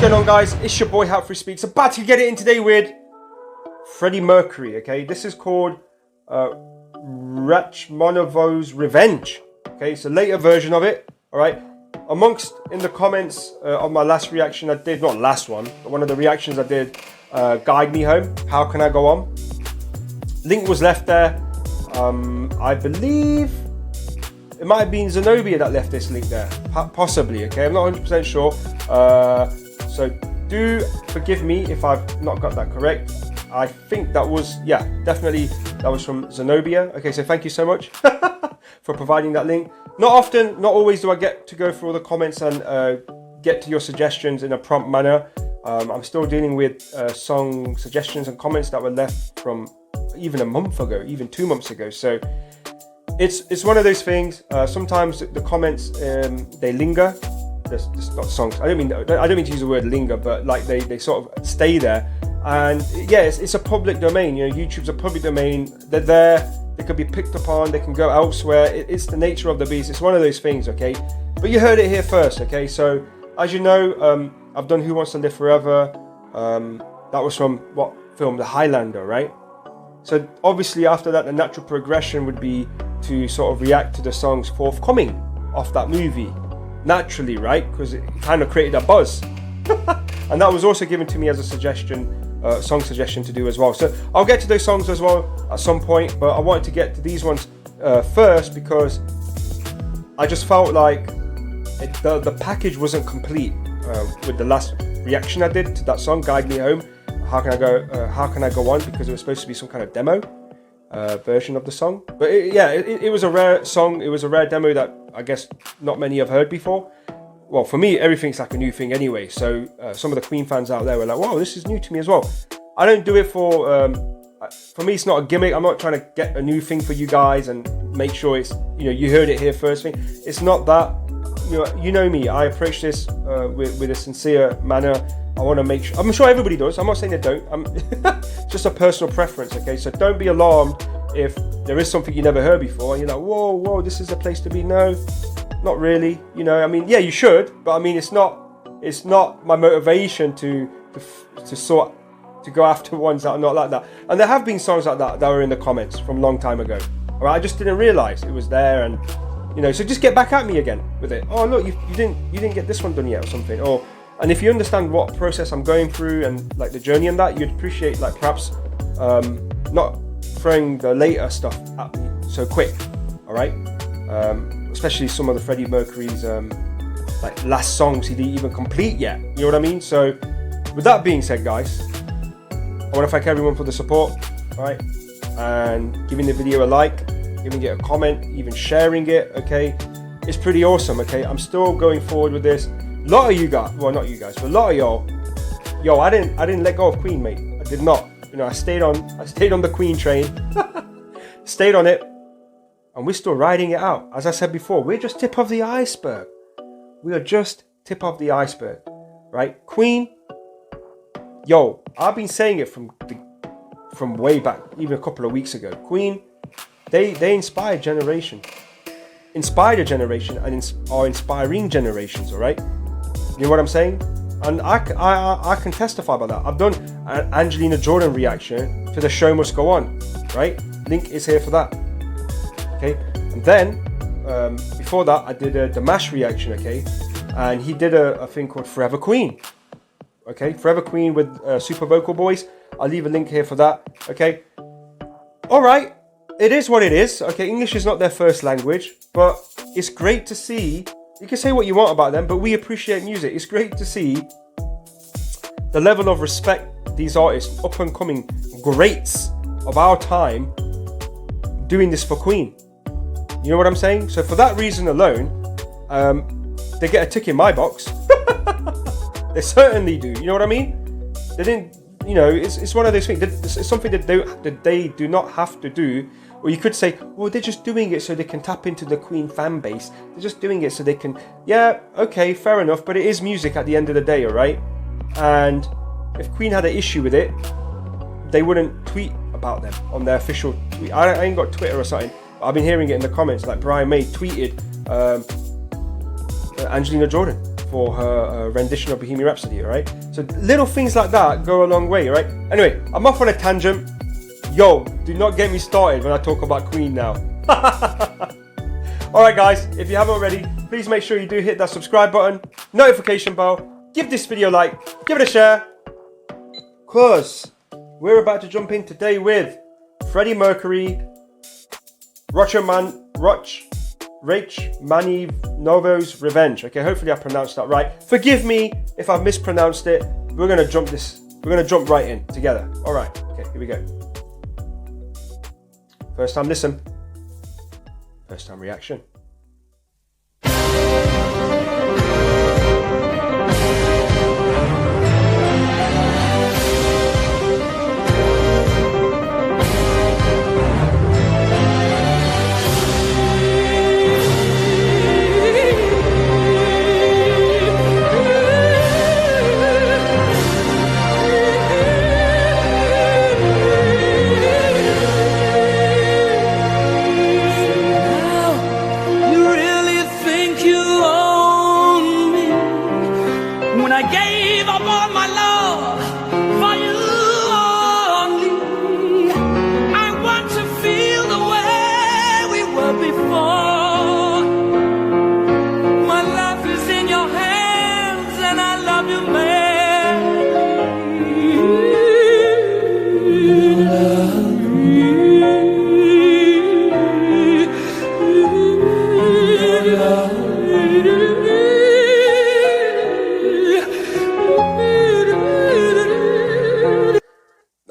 going on, guys? It's your boy Helpfree Speaks. About to get it in today with Freddie Mercury. Okay, this is called Rachmaninov's Revenge. Okay, it's a later version of it. All right. Amongst in the comments of my last reaction I did, not last one, but one of the reactions I did, Guide Me Home. How can I go on? Link was left there. I believe it might have been Zenobia that left this link there, possibly. Okay, I'm not 100% sure. So do forgive me if I've not got that correct. I think that was, yeah, definitely that was from Zenobia. Okay, so thank you so much for providing that link. Not often, not always do I get to go through all the comments and get to your suggestions in a prompt manner. I'm still dealing with song suggestions and comments that were left from even a month ago, even 2 months ago. So it's one of those things. Sometimes the comments they linger. There's not songs. I don't mean to use the word linger, but like they sort of stay there. And yeah, it's a public domain. You know, YouTube's a public domain. They're there. They could be picked upon. They can go elsewhere. It's the nature of the beast. It's one of those things. Okay, but you heard it here first. Okay, so as you know, I've done Who Wants to Live Forever. That was from what film? The Highlander, right? So obviously after that, the natural progression would be to sort of react to the songs forthcoming off that movie. Naturally, right? Because it kind of created a buzz. And that was also given to me as a suggestion, song suggestion to do as well. So I'll get to those songs as well at some point, but I wanted to get to these ones first because I just felt like the package wasn't complete with the last reaction I did to that song, Guide Me Home. How can I go on? Because it was supposed to be some kind of demo version of the song. But it was a rare song. It was a rare demo that I guess not many have heard before. Well, for me, everything's like a new thing anyway. So some of the Queen fans out there were like, "Wow, this is new to me as well." I don't do it for me. It's not a gimmick. I'm not trying to get a new thing for you guys and make sure it's, you know, you heard it here first thing. It's not that. You know me. I approach this with a sincere manner. I want to make sure. I'm sure everybody does. I'm not saying they don't. It's just a personal preference. Okay, so don't be alarmed if there is something you never heard before and you're like, whoa, this is a place to be. No, not really. You know, I mean, yeah, you should, but I mean, it's not my motivation to go after ones that are not like that. And there have been songs like that were in the comments from a long time ago. All right, I just didn't realize it was there, and you know, so just get back at me again with it. Oh, look, you didn't get this one done yet or something. And if you understand what process I'm going through and like the journey and that, you'd appreciate like perhaps not throwing the later stuff at me so quick. All right, especially some of the Freddie Mercury's like last songs he didn't even complete yet. You know what I mean? So with that being said, guys, I want to thank everyone for the support. All right, and giving the video a like, giving it a comment, even sharing it. Okay, it's pretty awesome. Okay, I'm still going forward with this. A lot of you guys, well, not you guys, but a lot of y'all, I didn't let go of Queen, mate. I did not. You know, I stayed on the Queen train, stayed on it, and we're still riding it out. As I said before, we're just tip of the iceberg. We are just tip of the iceberg, right? Queen, yo, I've been saying it from way back, even a couple of weeks ago. Queen, they inspired a generation, and are inspiring generations. All right. You know what I'm saying? And I can testify about that. I've done an Angelina Jordan reaction to The Show Must Go On, right? Link is here for that. Okay. And then before that, I did the Mash reaction. Okay, and he did a thing called Forever Queen. Okay, Forever Queen with super vocal boys. I'll leave a link here for that. Okay. All right. It is what it is. Okay, English is not their first language, but it's great to see. You can say what you want about them, but we appreciate music. It's great to see the level of respect these artists, up and coming greats of our time, doing this for Queen. You know what I'm saying? So for that reason alone, they get a tick in my box. They certainly do. You know what I mean? They didn't. You know, it's one of those things. It's something that they do not have to do. Or you could say, well, they're just doing it so they can tap into the Queen fan base. They're just doing it so they can, yeah, okay, fair enough. But it is music at the end of the day, all right? And if Queen had an issue with it, they wouldn't tweet about them on their official tweet. I ain't got Twitter or something. I've been hearing it in the comments. Like Brian May tweeted Angelina Jordan for her rendition of Bohemian Rhapsody, all right? So little things like that go a long way, all right? Anyway, I'm off on a tangent. Yo, do not get me started when I talk about Queen now. All right, guys, if you haven't already, please make sure you do hit that subscribe button, notification bell, give this video a like, give it a share, because we're about to jump in today with Freddie Mercury, Rachmaninov's Revenge. Okay, hopefully I pronounced that right. Forgive me if I've mispronounced it. We're gonna jump right in together. All right, okay, here we go. First time listen, first time reaction.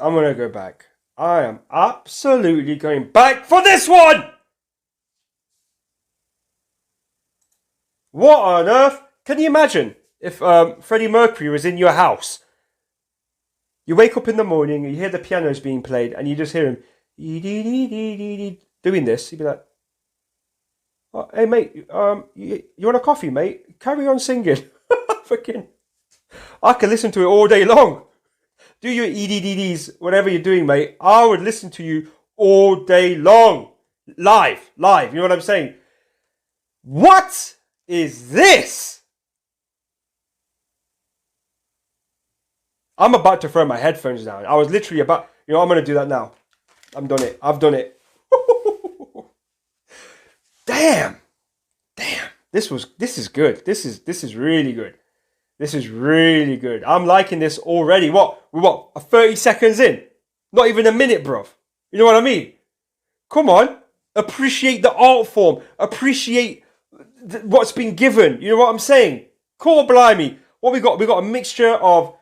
I'm gonna go back. I am absolutely going back for this one! What on earth? Can you imagine if Freddie Mercury was in your house? You wake up in the morning, you hear the pianos being played, and you just hear him doing this. You'd be like, oh, hey mate, you want a coffee, mate? Carry on singing. Fucking, I could listen to it all day long. Do your EDDs, whatever you're doing, mate. I would listen to you all day long. Live. You know what I'm saying? What is this? I'm about to throw my headphones down. I was literally about, you know, I'm going to do that now. I've done it. Damn. This is good. This is really good. This is really good. I'm liking this already. We're 30 seconds in? Not even a minute, bruv. You know what I mean? Come on. Appreciate the art form. Appreciate what's been given. You know what I'm saying? Core blimey. What we got? We got a mixture of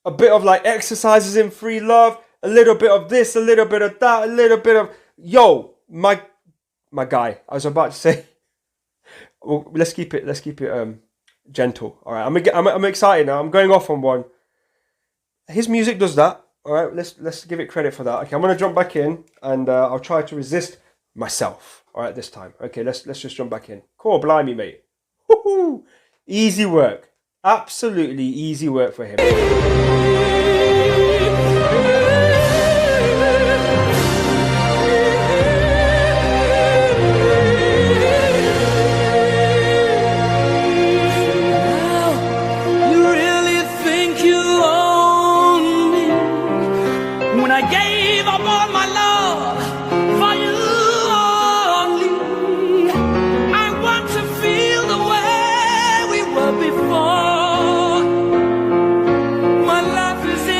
a bit of like exercises in free love, a little bit of this, a little bit of that, a little bit of... Yo, my guy. I was about to say... Well, let's keep it gentle. All right, I'm excited now. I'm going off on one. His music does that. All right, let's give it credit for that. Okay, I'm gonna jump back in and I'll try to resist myself. All right, this time. Okay, let's just jump back in. Cool, blimey, mate. Woo-hoo. Easy work. Absolutely easy work for him. Before my life is in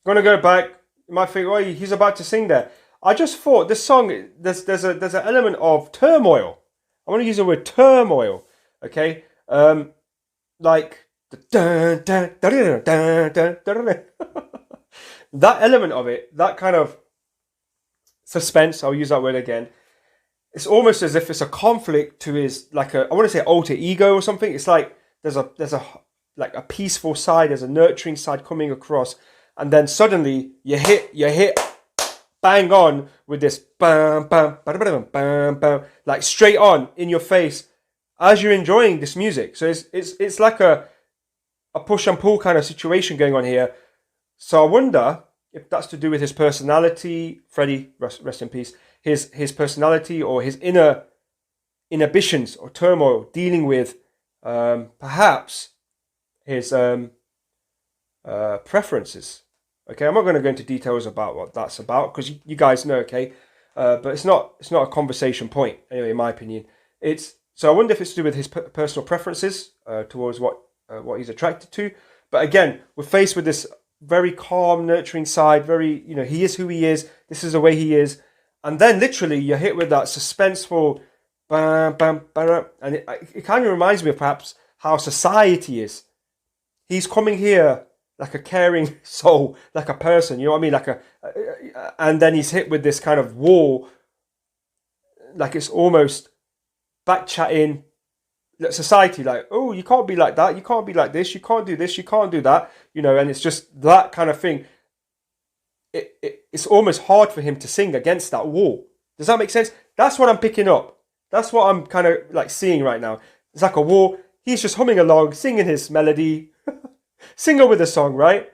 Gonna go back. You might think, oh, he's about to sing there. I just thought this song, there's an element of turmoil. I want to use the word turmoil. Okay, like that element of it, that kind of suspense. I'll use that word again. It's almost as if it's a conflict to his, like I want to say alter ego or something. It's like there's a like a peaceful side, there's a nurturing side coming across, and then suddenly you hit bang on with this bam bam bam bam bam bam, like straight on in your face as you're enjoying this music. So it's like a push and pull kind of situation going on here. So I wonder if that's to do with his personality, Freddie, rest in peace, his personality, or his inner inhibitions or turmoil, dealing with perhaps his preferences. Okay, I'm not going to go into details about what that's about because you guys know, okay, but it's not a conversation point anyway, in my opinion. So I wonder if it's to do with his personal preferences towards what he's attracted to. But again, we're faced with this very calm, nurturing side. Very, he is who he is. This is the way he is. And then literally you're hit with that suspenseful bam, bam, bam, and it kind of reminds me of perhaps how society is. He's coming here like a caring soul, like a person, you know what I mean? And then he's hit with this kind of wall, like it's almost back-chatting society, like, oh, you can't be like that, you can't be like this, you can't do this, you can't do that, and it's just that kind of thing. It's almost hard for him to sing against that wall. Does that make sense? That's what I'm picking up. That's what I'm kind of like seeing right now. It's like a wall. He's just humming along, singing his melody, singing with the song, right?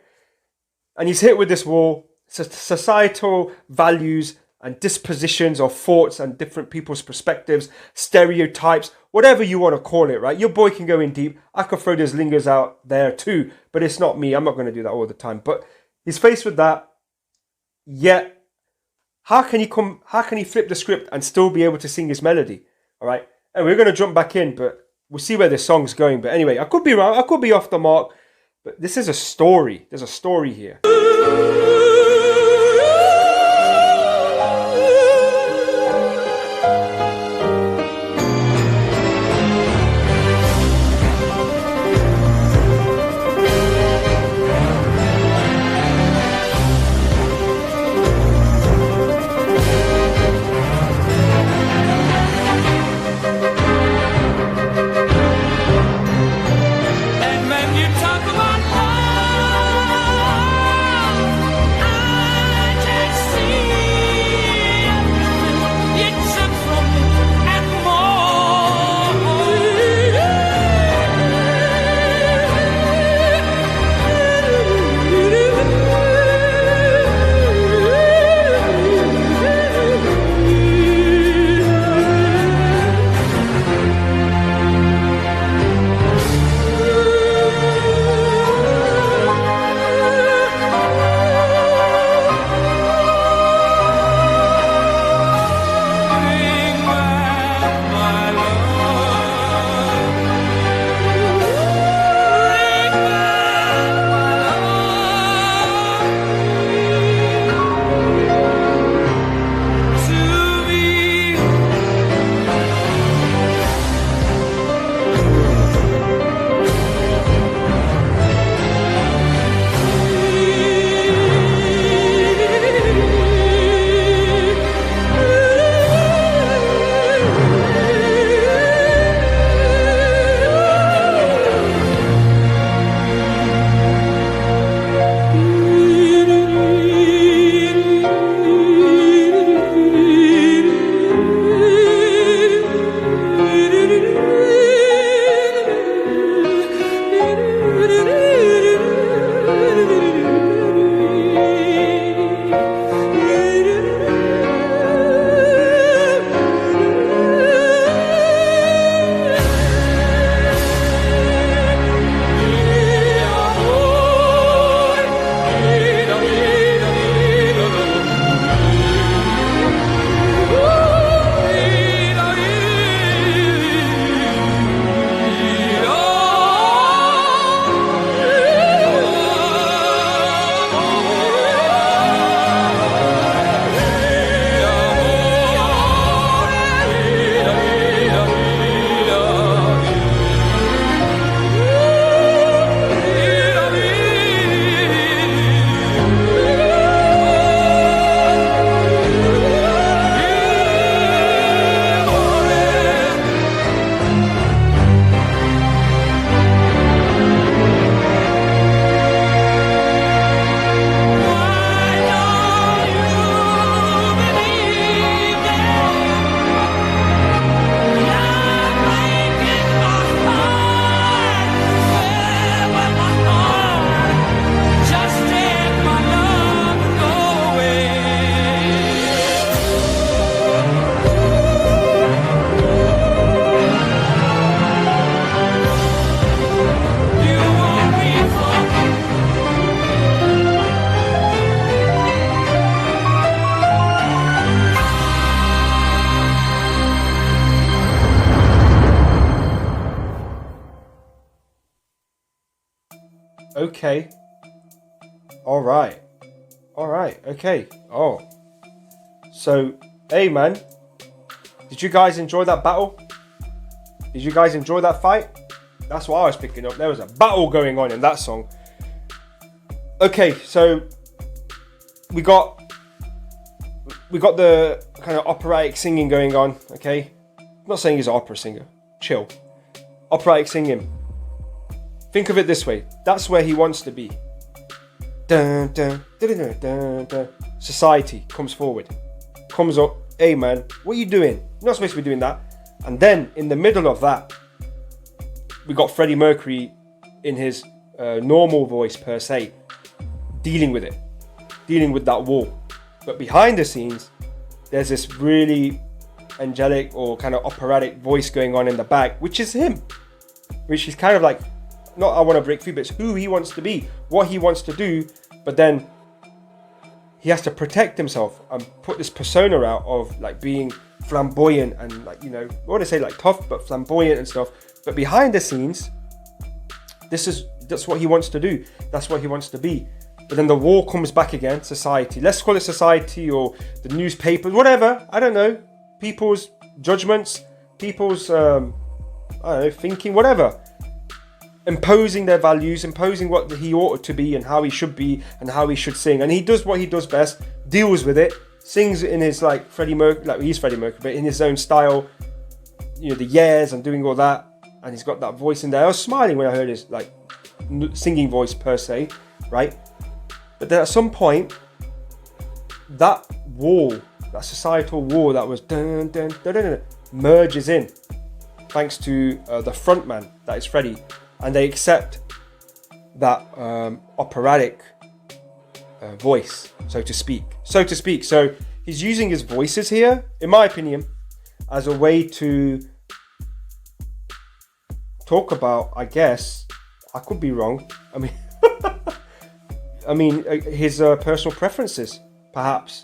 And he's hit with this wall. Societal values and dispositions or thoughts and different people's perspectives, stereotypes, whatever you want to call it, right? Your boy can go in deep. I could throw those lingers out there too, but it's not me. I'm not going to do that all the time. But he's faced with that. Yet, how can he flip the script and still be able to sing his melody? All right. And we're going to jump back in, but we'll see where this song's going. But anyway, I could be wrong. I could be off the mark. But this is a story. There's a story here. Okay. All right. Okay. Oh. So, hey man, did you guys enjoy that battle? Did you guys enjoy that fight? That's what I was picking up. There was a battle going on in that song. Okay, so we got the kind of operatic singing going on. Okay, I'm not saying he's an opera singer. Chill. Operatic singing. Think of it this way. That's where he wants to be. Dun, dun, dun, dun, dun, dun. Society comes forward, comes up. Hey man, what are you doing? You're not supposed to be doing that. And then in the middle of that, we got Freddie Mercury in his normal voice per se, dealing with that wall. But behind the scenes, there's this really angelic or kind of operatic voice going on in the back, which is him, which is kind of like, not I want to break free, but it's who he wants to be, what he wants to do. But then he has to protect himself and put this persona out of like being flamboyant and like, you know, I want to say like tough, but flamboyant and stuff. But behind the scenes, that's what he wants to do. That's what he wants to be. But then the war comes back again, society. Let's call it society or the newspapers, whatever. I don't know. People's judgments, people's, I don't know, thinking, whatever. Imposing their values, imposing what he ought to be and how he should be and how he should sing. And he does what he does best, deals with it, sings in his like Freddie Mercury, like he's Freddie Mercury, but in his own style, you know, the years and doing all that. And he's got that voice in there. I was smiling when I heard his like singing voice per se, right? But then at some point, that wall, that societal wall that was dun, dun, dun, dun, dun, merges in, thanks to the frontman, that is Freddie. And they accept that operatic voice, so to speak. So he's using his voices here, in my opinion, as a way to talk about, I guess, I could be wrong. I mean, his personal preferences, perhaps.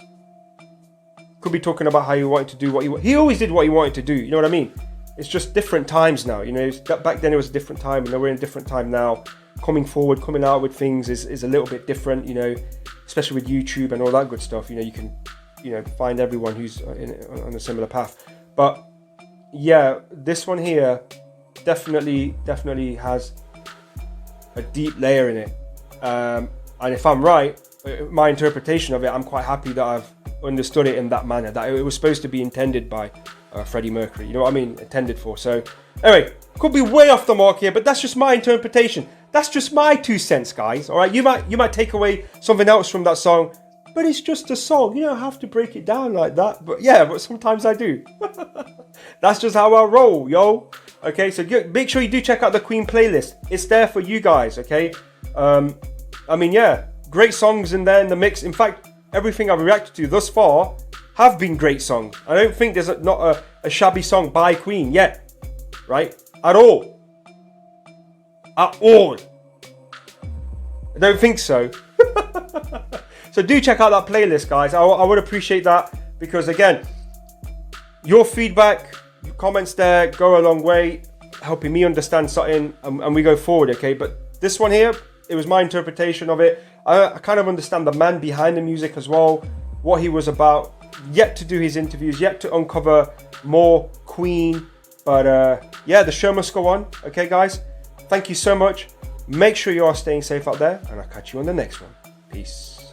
Could be talking about how he wanted to do what he always did what he wanted to do. You know what I mean? It's just different times now, you know. Back then it was a different time, you know. We're in a different time now. Coming forward, coming out with things is a little bit different, you know. Especially with YouTube and all that good stuff. You know, you can, you know, find everyone who's on a similar path. But yeah, this one here definitely has a deep layer in it. And if I'm right, my interpretation of it, I'm quite happy that I've understood it in that manner. That it was supposed to be intended by Freddie Mercury, you know what I mean, intended for. So anyway, could be way off the mark here, but that's just my interpretation. That's just my 2 cents, guys. All right, you might take away something else from that song, but it's just a song. You don't have to break it down like that. But yeah, but sometimes I do. That's just how I roll, yo. Okay, so make sure you do check out the Queen playlist. It's there for you guys. Okay, I mean, yeah, great songs in there in the mix. In fact, everything I've reacted to thus far have been great songs. I don't think there's not a shabby song by Queen yet, right? At all. I don't think so. So do check out that playlist, guys. I would appreciate that, because again, your feedback, your comments there go a long way, helping me understand something, and we go forward, okay? But this one here, it was my interpretation of it. I kind of understand the man behind the music as well, what he was about. Yet to do his interviews, yet to uncover more Queen. But yeah, the show must go on. Okay, guys? Thank you so much. Make sure you are staying safe out there, and I'll catch you on the next one. Peace.